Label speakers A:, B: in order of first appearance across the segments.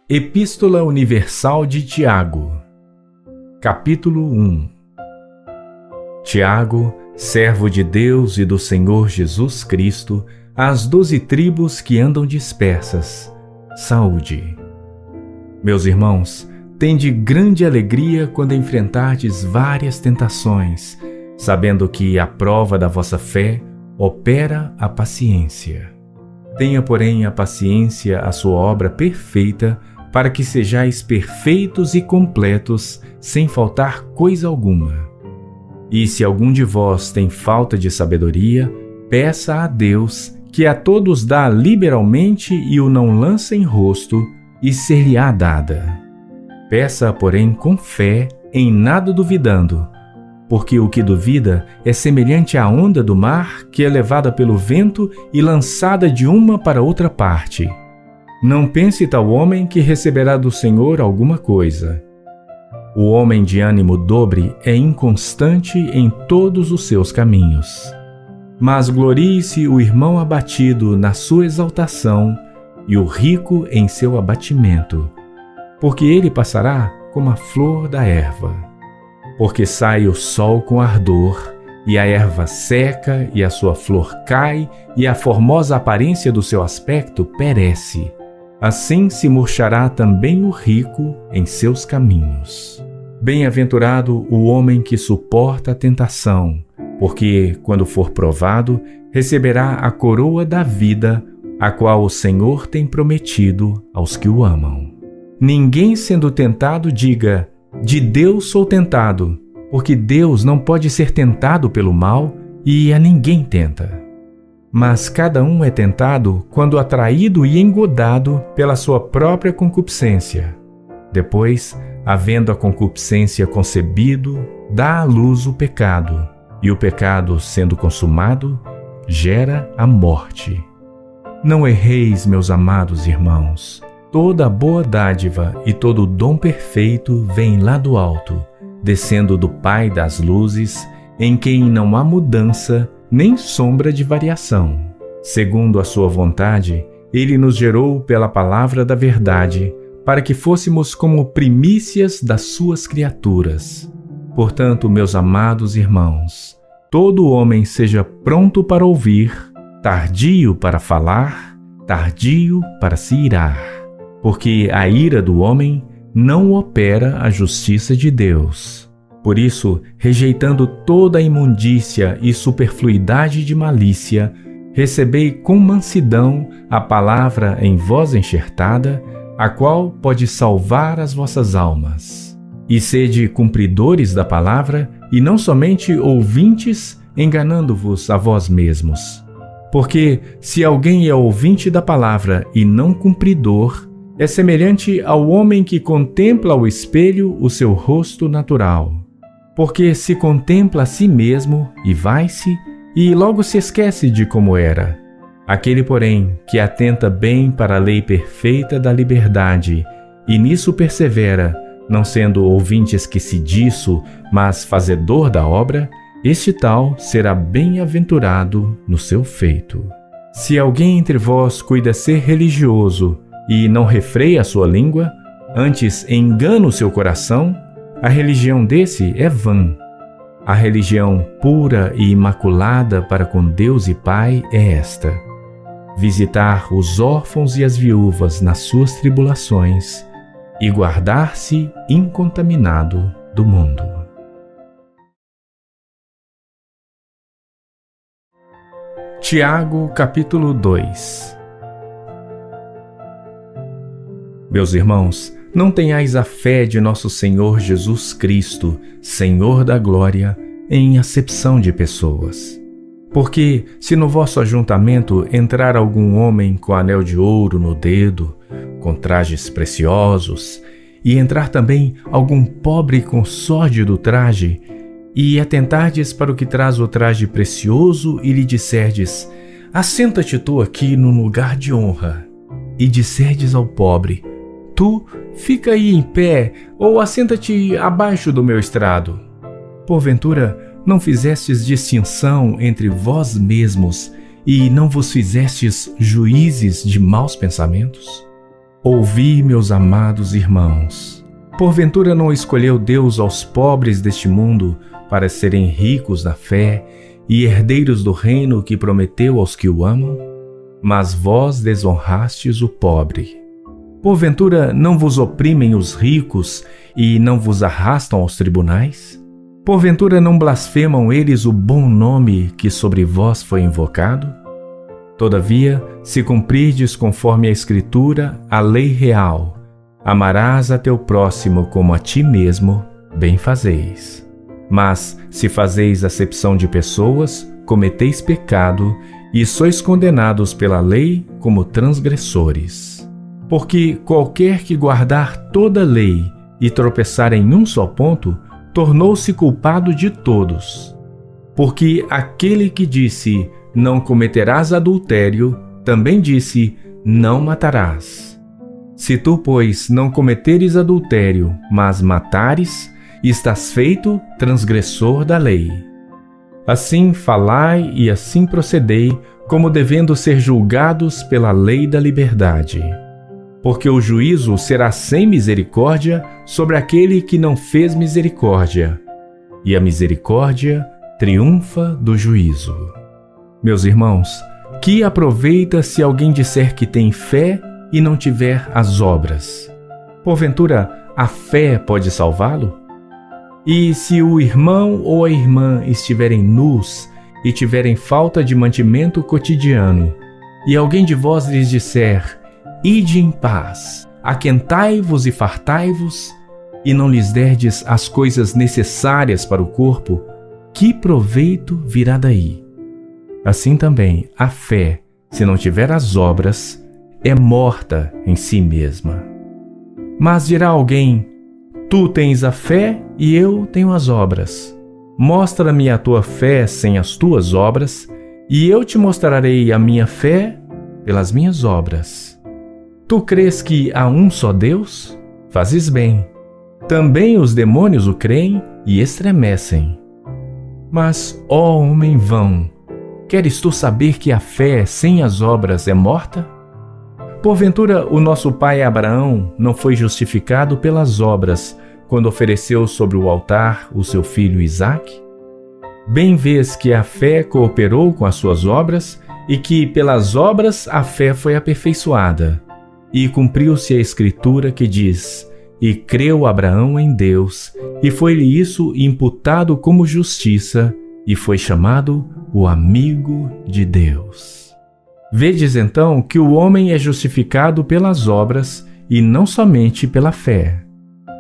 A: Epístola Universal de Tiago, capítulo 1. Tiago, servo de Deus e do Senhor Jesus Cristo, às 12 tribos que andam dispersas, saúde. Meus irmãos, tende grande alegria quando enfrentardes várias tentações, sabendo que a prova da vossa fé opera a paciência. Tenha, porém, a paciência a sua obra perfeita, para que sejais perfeitos e completos, sem faltar coisa alguma. E se algum de vós tem falta de sabedoria, peça a Deus, que a todos dá liberalmente e o não lança em rosto, e ser-lhe-á dada. Peça, porém, com fé, em nada duvidando, porque o que duvida é semelhante à onda do mar, que é levada pelo vento e lançada de uma para outra parte. Não pense tal homem que receberá do Senhor alguma coisa. O homem de ânimo dobre é inconstante em todos os seus caminhos. Mas glorie-se o irmão abatido na sua exaltação e o rico em seu abatimento, porque ele passará como a flor da erva. Porque sai o sol com ardor, e a erva seca, e a sua flor cai, e a formosa aparência do seu aspecto perece. Assim se murchará também o rico em seus caminhos. Bem-aventurado o homem que suporta a tentação, porque, quando for provado, receberá a coroa da vida, a qual o Senhor tem prometido aos que o amam. Ninguém sendo tentado diga: de Deus sou tentado, porque Deus não pode ser tentado pelo mal e a ninguém tenta. Mas cada um é tentado quando atraído e engodado pela sua própria concupiscência. Depois, havendo a concupiscência concebido, dá à luz o pecado, e o pecado, sendo consumado, gera a morte. Não erreis, meus amados irmãos. Toda a boa dádiva e todo o dom perfeito vem lá do alto, descendo do Pai das luzes, em quem não há mudança nem sombra de variação. Segundo a sua vontade, ele nos gerou pela palavra da verdade, para que fôssemos como primícias das suas criaturas. Portanto, meus amados irmãos, todo homem seja pronto para ouvir, tardio para falar, tardio para se irar, porque a ira do homem não opera a justiça de Deus. Por isso, rejeitando toda a imundícia e superfluidade de malícia, recebei com mansidão a palavra em vós enxertada, a qual pode salvar as vossas almas. E sede cumpridores da palavra, e não somente ouvintes, enganando-vos a vós mesmos. Porque, se alguém é ouvinte da palavra e não cumpridor, é semelhante ao homem que contempla ao espelho o seu rosto natural. Porque se contempla a si mesmo e vai-se, e logo se esquece de como era. Aquele, porém, que atenta bem para a lei perfeita da liberdade, e nisso persevera, não sendo ouvinte esquecidiço, mas fazedor da obra, este tal será bem-aventurado no seu feito. Se alguém entre vós cuida ser religioso, e não refreia a sua língua, antes engana o seu coração, a religião desse é vã. A religião pura e imaculada para com Deus e Pai é esta: visitar os órfãos e as viúvas nas suas tribulações e guardar-se incontaminado do mundo. Tiago, capítulo 2. Meus irmãos, não tenhais a fé de nosso Senhor Jesus Cristo, Senhor da glória, em acepção de pessoas. Porque, se no vosso ajuntamento entrar algum homem com anel de ouro no dedo, com trajes preciosos, e entrar também algum pobre com sórdido traje, e atentardes para o que traz o traje precioso, e lhe disserdes: assenta-te tu aqui num lugar de honra, e disserdes ao pobre: tu, fica aí em pé, ou assenta-te abaixo do meu estrado. Porventura, não fizestes distinção entre vós mesmos e não vos fizestes juízes de maus pensamentos? Ouvi, meus amados irmãos. Porventura não escolheu Deus aos pobres deste mundo para serem ricos na fé e herdeiros do reino que prometeu aos que o amam? Mas vós desonrastes o pobre. Porventura não vos oprimem os ricos e não vos arrastam aos tribunais? Porventura não blasfemam eles o bom nome que sobre vós foi invocado? Todavia, se cumprirdes conforme a Escritura, a lei real, amarás a teu próximo como a ti mesmo, bem fazeis. Mas, se fazeis acepção de pessoas, cometeis pecado e sois condenados pela lei como transgressores. Porque qualquer que guardar toda a lei e tropeçar em um só ponto, tornou-se culpado de todos. Porque aquele que disse, não cometerás adultério, também disse, não matarás. Se tu, pois, não cometeres adultério, mas matares, estás feito transgressor da lei. Assim falai e assim procedei, como devendo ser julgados pela lei da liberdade. Porque o juízo será sem misericórdia sobre aquele que não fez misericórdia, e a misericórdia triunfa do juízo. Meus irmãos, que aproveita se alguém disser que tem fé e não tiver as obras? Porventura, a fé pode salvá-lo? E se o irmão ou a irmã estiverem nus e tiverem falta de mantimento cotidiano, e alguém de vós lhes disser, ide em paz, aquentai-vos e fartai-vos, e não lhes derdes as coisas necessárias para o corpo, que proveito virá daí? Assim também, a fé, se não tiver as obras, é morta em si mesma. Mas dirá alguém, tu tens a fé e eu tenho as obras. Mostra-me a tua fé sem as tuas obras, e eu te mostrarei a minha fé pelas minhas obras. Tu crês que há um só Deus? Fazes bem. Também os demônios o creem e estremecem. Mas, ó homem vão, queres tu saber que a fé sem as obras é morta? Porventura, o nosso pai Abraão não foi justificado pelas obras quando ofereceu sobre o altar o seu filho Isaque? Bem vês que a fé cooperou com as suas obras e que pelas obras a fé foi aperfeiçoada. E cumpriu-se a Escritura que diz, e creu Abraão em Deus, e foi-lhe isso imputado como justiça, e foi chamado o amigo de Deus. Vedes então que o homem é justificado pelas obras e não somente pela fé.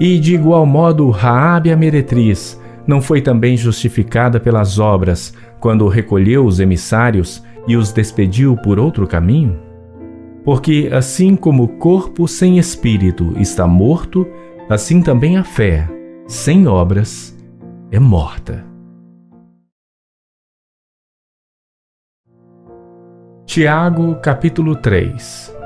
A: E de igual modo Raabe a meretriz não foi também justificada pelas obras quando recolheu os emissários e os despediu por outro caminho? Porque assim como o corpo sem espírito está morto, assim também a fé, sem obras, é morta. Tiago, capítulo 3.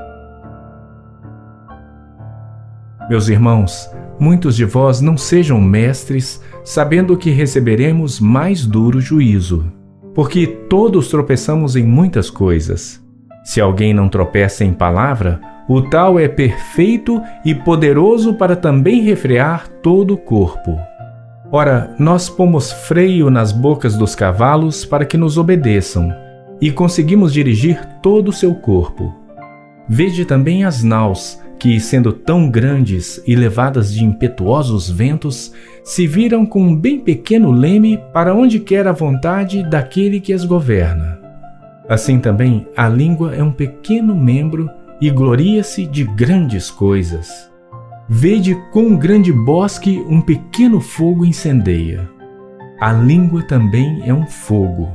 A: Meus irmãos, muitos de vós não sejam mestres, sabendo que receberemos mais duro juízo. Porque todos tropeçamos em muitas coisas. Se alguém não tropeça em palavra, o tal é perfeito e poderoso para também refrear todo o corpo. Ora, nós pomos freio nas bocas dos cavalos para que nos obedeçam, e conseguimos dirigir todo o seu corpo. Vede também as naus, que, sendo tão grandes e levadas de impetuosos ventos, se viram com um bem pequeno leme para onde quer a vontade daquele que as governa. Assim também, a língua é um pequeno membro e gloria-se de grandes coisas. Vede quão grande bosque um pequeno fogo incendeia. A língua também é um fogo.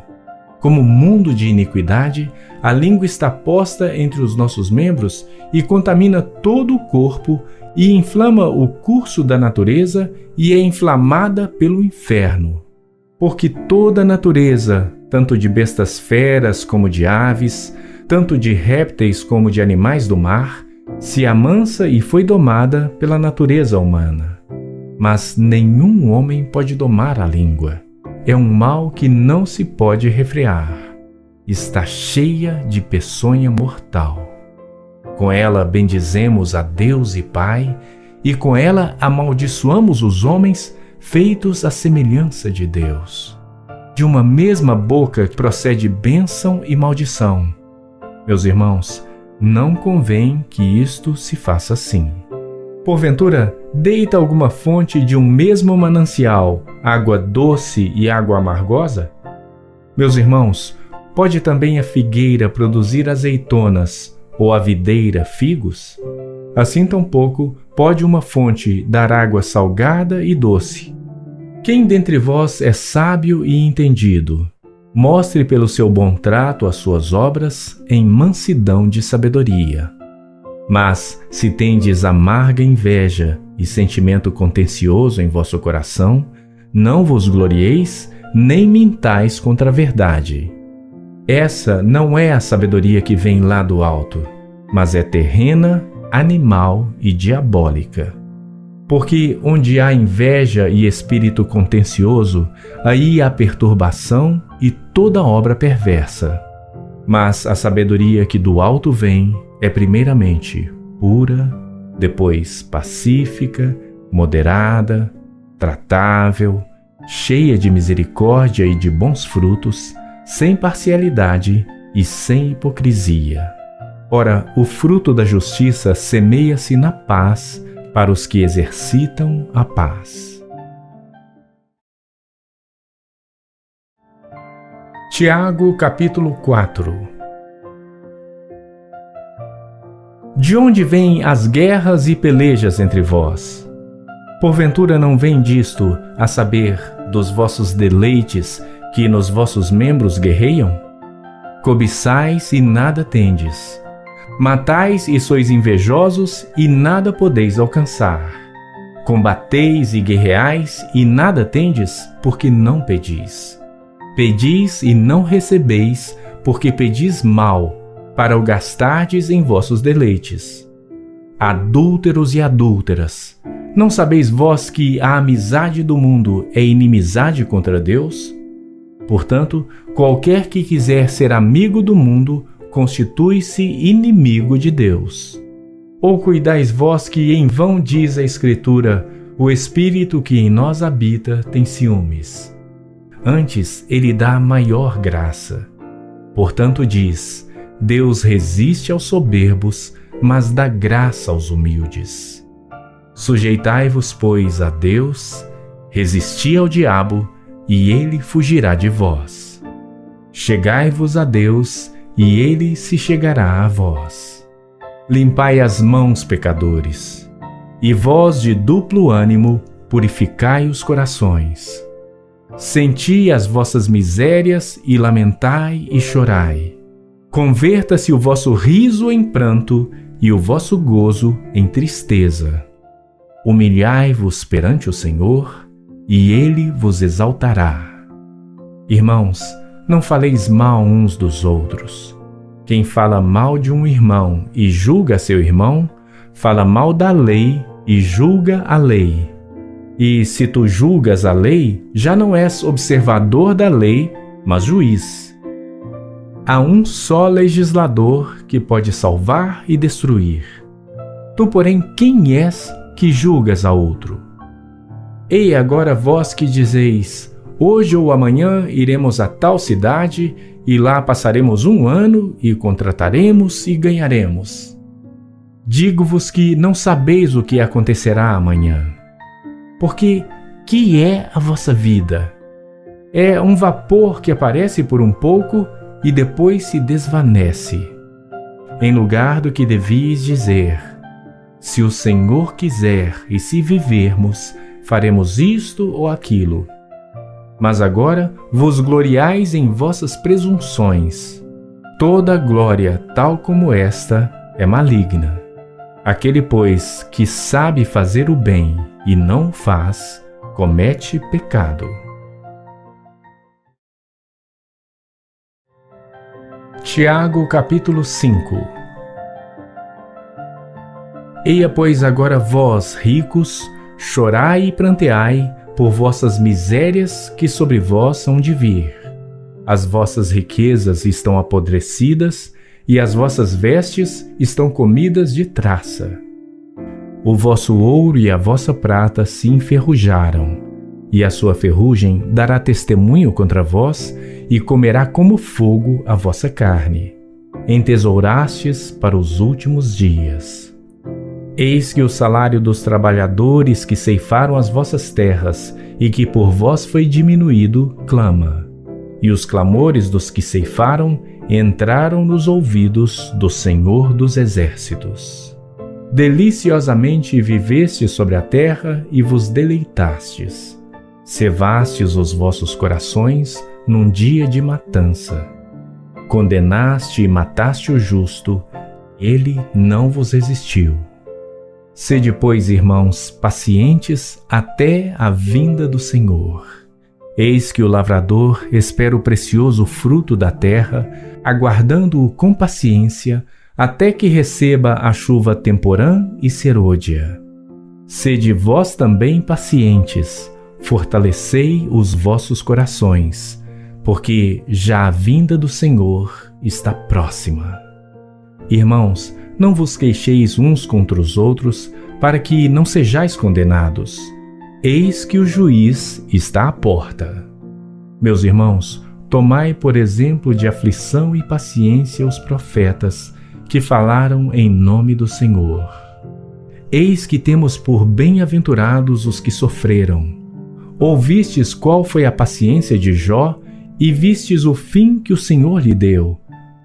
A: Como mundo de iniquidade, a língua está posta entre os nossos membros e contamina todo o corpo e inflama o curso da natureza e é inflamada pelo inferno. Porque toda a natureza, tanto de bestas feras como de aves, tanto de répteis como de animais do mar, se amansa e foi domada pela natureza humana. Mas nenhum homem pode domar a língua. É um mal que não se pode refrear. Está cheia de peçonha mortal. Com ela bendizemos a Deus e Pai, e com ela amaldiçoamos os homens feitos à semelhança de Deus. De uma mesma boca procede bênção e maldição. Meus irmãos, não convém que isto se faça assim. Porventura, deita alguma fonte de um mesmo manancial, água doce e água amargosa? Meus irmãos, pode também a figueira produzir azeitonas, ou a videira figos? Assim tampouco pode uma fonte dar água salgada e doce. Quem dentre vós é sábio e entendido, mostre pelo seu bom trato as suas obras em mansidão de sabedoria. Mas, se tendes amarga inveja e sentimento contencioso em vosso coração, não vos glorieis, nem mintais contra a verdade. Essa não é a sabedoria que vem lá do alto, mas é terrena, animal e diabólica. Porque onde há inveja e espírito contencioso, aí há perturbação e toda obra perversa. Mas a sabedoria que do alto vem é primeiramente pura, depois pacífica, moderada, tratável, cheia de misericórdia e de bons frutos, sem parcialidade e sem hipocrisia. Ora, o fruto da justiça semeia-se na paz para os que exercitam a paz. Tiago, capítulo 4. De onde vêm as guerras e pelejas entre vós? Porventura não vem disto, a saber, dos vossos deleites que nos vossos membros guerreiam? Cobiçais e nada tendes. Matais e sois invejosos e nada podeis alcançar. Combateis e guerreais e nada tendes, porque não pedis. Pedis e não recebeis, porque pedis mal, para o gastardes em vossos deleites. Adúlteros e adúlteras, não sabeis vós que a amizade do mundo é inimizade contra Deus? Portanto, qualquer que quiser ser amigo do mundo, constitui-se inimigo de Deus. Ou cuidais vós que em vão diz a Escritura, o Espírito que em nós habita tem ciúmes. Antes, ele dá maior graça. Portanto diz, Deus resiste aos soberbos, mas dá graça aos humildes. Sujeitai-vos, pois, a Deus, resisti ao diabo, e ele fugirá de vós. Chegai-vos a Deus, e ele se chegará a vós. Limpai as mãos, pecadores, e vós de duplo ânimo, purificai os corações. Senti as vossas misérias e lamentai e chorai. Converta-se o vosso riso em pranto e o vosso gozo em tristeza. Humilhai-vos perante o Senhor, e ele vos exaltará. Irmãos, não faleis mal uns dos outros. Quem fala mal de um irmão e julga seu irmão, fala mal da lei e julga a lei. E se tu julgas a lei, já não és observador da lei, mas juiz. Há um só legislador que pode salvar e destruir. Tu, porém, quem és que julgas a outro? Ei agora vós que dizeis, hoje ou amanhã iremos a tal cidade, e lá passaremos 1 ano, e contrataremos e ganharemos. Digo-vos que não sabeis o que acontecerá amanhã. Porque que é a vossa vida? É um vapor que aparece por um pouco e depois se desvanece. Em lugar do que devias dizer, se o Senhor quiser e se vivermos, faremos isto ou aquilo. Mas agora vos gloriais em vossas presunções. Toda glória, tal como esta, é maligna. Aquele, pois, que sabe fazer o bem e não faz, comete pecado. Tiago, capítulo 5. Eia, pois, agora vós, ricos, chorai e pranteai por vossas misérias que sobre vós hão de vir. As vossas riquezas estão apodrecidas e as vossas vestes estão comidas de traça. O vosso ouro e a vossa prata se enferrujaram, e a sua ferrugem dará testemunho contra vós, e comerá como fogo a vossa carne. Entesourastes para os últimos dias. Eis que o salário dos trabalhadores que ceifaram as vossas terras, e que por vós foi diminuído, clama. E os clamores dos que ceifaram entraram nos ouvidos do Senhor dos Exércitos. Deliciosamente vivestes sobre a terra e vos deleitastes. Cevastes os vossos corações num dia de matança. Condenaste e mataste o justo, ele não vos resistiu. Sede, pois, irmãos, pacientes até a vinda do Senhor. Eis que o lavrador espera o precioso fruto da terra, aguardando-o com paciência, até que receba a chuva temporã e serôdia. Sede vós também pacientes, fortalecei os vossos corações, porque já a vinda do Senhor está próxima. Irmãos, não vos queixeis uns contra os outros, para que não sejais condenados. Eis que o juiz está à porta. Meus irmãos, tomai por exemplo de aflição e paciência os profetas, que falaram em nome do Senhor. Eis que temos por bem-aventurados os que sofreram. Ouvistes qual foi a paciência de Jó, e vistes o fim que o Senhor lhe deu,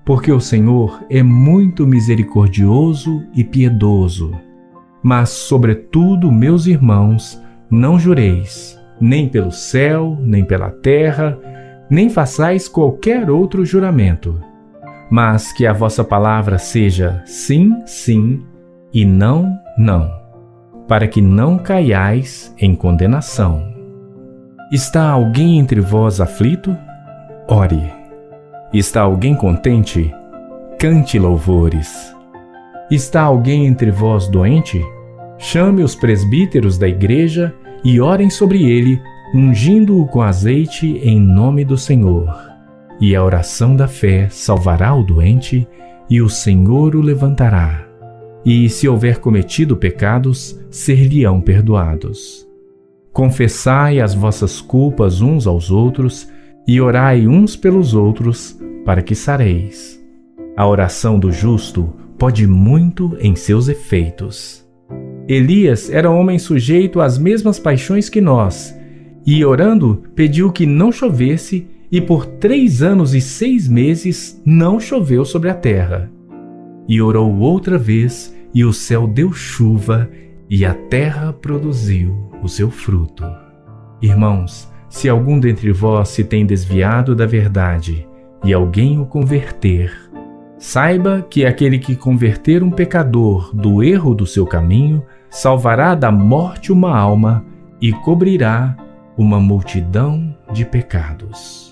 A: porque o Senhor é muito misericordioso e piedoso. Mas, sobretudo, meus irmãos, não jureis, nem pelo céu, nem pela terra, nem façais qualquer outro juramento, mas que a vossa palavra seja sim, sim, e não, não, para que não caiais em condenação. Está alguém entre vós aflito? Ore. Está alguém contente? Cante louvores. Está alguém entre vós doente? Chame os presbíteros da igreja e orem sobre ele, ungindo-o com azeite em nome do Senhor. E a oração da fé salvará o doente, e o Senhor o levantará. E se houver cometido pecados, ser-lhe-ão perdoados. Confessai as vossas culpas uns aos outros, e orai uns pelos outros, para que sareis. A oração do justo pode muito em seus efeitos. Elias era homem sujeito às mesmas paixões que nós, e orando pediu que não chovesse, e por 3 anos e 6 meses não choveu sobre a terra. E orou outra vez, e o céu deu chuva, e a terra produziu o seu fruto. Irmãos, se algum dentre vós se tem desviado da verdade, e alguém o converter, saiba que aquele que converter um pecador do erro do seu caminho, salvará da morte uma alma e cobrirá uma multidão de pecados.